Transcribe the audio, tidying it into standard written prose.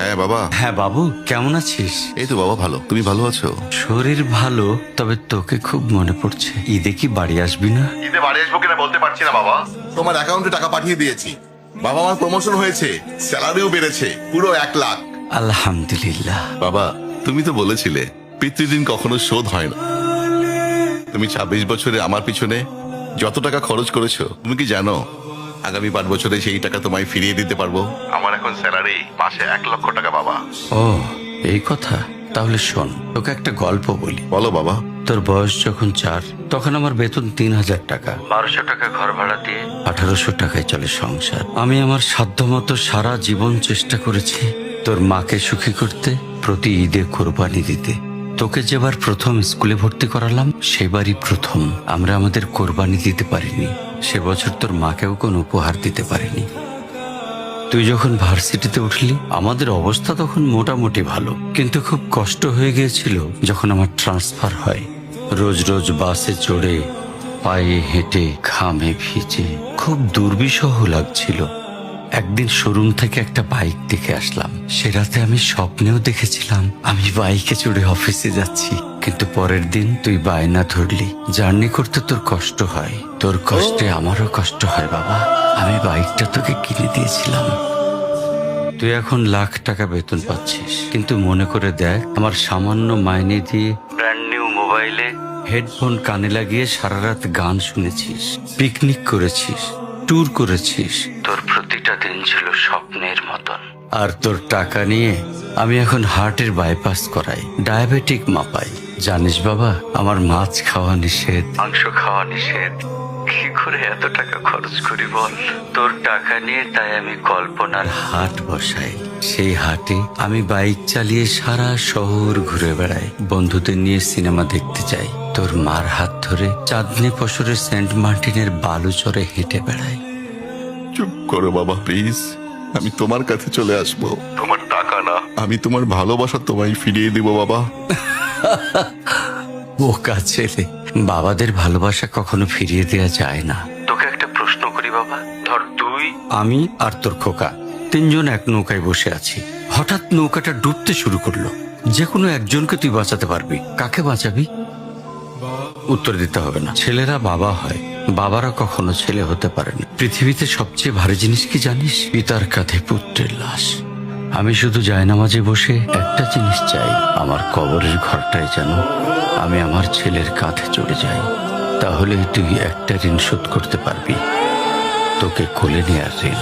হ্যাঁ বাবা। হ্যাঁ বাবু, কেমন আছিস? এই তো বাবা ভালো, তুমি ভালো আছো? শরীর ভালো, তবে তোকে খুব মনে পড়ছে। ঈদে কি বাড়ি আসবি না? ঈদে বাড়ি আসবো কিনা বলতে পারছি না বাবা। তোমার অ্যাকাউন্টে টাকা পাঠিয়ে দিয়েছি বাবা, আমার প্রমোশন হয়েছে, স্যালারিও বেড়েছে, পুরো 1 লাখ। আলহামদুলিল্লাহ। বাবা তুমি তো বলেছিলে পিতৃদিন কখনো শোধ হয় না। তুমি 26 বছরে আমার পিছনে যত টাকা খরচ করেছো, তুমি কি জানো আগামী 5 বছরে সেই টাকা তোমায় ফিরিয়ে দিতে পারবো। আমার এখন স্যালারি মাসে 1 লক্ষ টাকা বাবা। ও, এই কথা। তাহলে শোন, তোকে একটা গল্প বলি। বলো বাবা। তোর বয়স যখন 4, তখন আমার বেতন 3000 টাকা। 1200 টাকা ঘর ভাড়া দিয়ে 1800 টাকায় চলে সংসার। আমি আমার সাধ্যমতো সারা জীবন চেষ্টা করেছি তোর মাকে সুখী করতে, প্রতি ঈদে কোরবানি দিতে। তোকে যেবার প্রথম স্কুলে ভর্তি করালাম, সেবারই প্রথম আমরা আমাদের কোরবানি দিতে পারিনি। সে বছর তোর মাকেও কোনো উপহার দিতে পারিনি। তুই যখন ভার্সিটিতে উঠলি, আমাদের অবস্থা তখন মোটামুটি ভালো, কিন্তু খুব কষ্ট হয়ে গিয়েছিল যখন আমার ট্রান্সফার হয়। রোজ রোজ বাসে চড়ে, পায়ে হেঁটে, ঘামে ভিজে খুব দুর্বিষহ লাগছিল। একদিন শোরুম থেকে একটা বাইক দেখে আসলাম। সে রাতে আমি স্বপ্নেও দেখেছিলাম আমি বাইকে চড়ে অফিসে যাচ্ছি। কিন্তু পরের দিন তুই বায়না ধরলি, জার্নি করতে তোর কষ্ট হয়। তোর কষ্টে আমারও কষ্ট হয় বাবা। আমি বাইকটা তোকে কিনে দিয়েছিলাম। তুই এখন লাখ টাকা বেতন পাচ্ছিস, কিন্তু মনে করে দেখ, আমার সামান্য মাইনে দিয়ে ব্র্যান্ড নিউ মোবাইলে হেডফোন কানে লাগিয়ে সারা রাত গান শুনেছিস, পিকনিক করেছিস, ট্যুর করেছিস। তোর প্রতিটা দিন ছিল স্বপ্নের মতন। আর তোর টাকা নিয়ে আমি এখন হার্টের বাইপাস করাই, ডায়াবেটিক মাপাই। জানিস বাবা, আমার মাছ খাওয়া নিষেধ, মাংস খাওয়া নিষেধ। কি করে এত টাকা খরচ করি বল? তোর টাকা নিয়ে তাই আমি কল্পনার হাট বসাই। সেই হাটে আমি বাইক চালিয়ে সারা শহর ঘুরে বেড়াই, বন্ধুদের নিয়ে সিনেমা দেখতে যাই। তোর মার হাত ধরে চাঁদনি পশরে সেন্ট মার্টিনের বালুচরে হেঁটে বেড়াই। চুপ করো বাবা প্লিজ, আমি তোমার কাছে চলে আসবো। তোমার টাকা না, আমি তোমার ভালোবাসা তোমায় ফিরিয়ে দিব বাবা। বোকা ছেলে, বাবাদের ভালোবাসা কখনো ফিরিয়ে দেয়া যায় না। তোকে একটা প্রশ্ন করি বাবা, ধর তুই, আমি আর তোর খোকা তিনজন এক নৌকায় বসে আছি। হঠাৎ নৌকাটা ডুবতে শুরু করলো। যে কোনো একজনকে তুই বাঁচাতে পারবি, কাকে বাঁচাবি? উত্তর দিতে হবে না। ছেলেরা বাবা হয়, বাবারা কখনো ছেলে হতে পারে না। পৃথিবীতে সবচেয়ে ভারী জিনিস কি জানিস? পিতার কাঁধে পুত্রের লাশ। আমি শুধু জায়নামাজে বসে একটা জিনিস চাই, আমার কবরের ঘরটায় যেন আমি আমার ছেলের কাঁধে চড়ে যাই। তাহলে তুই একটা ঋণ শোধ করতে পারবি, তোকে কোলে নেয়ার ঋণ।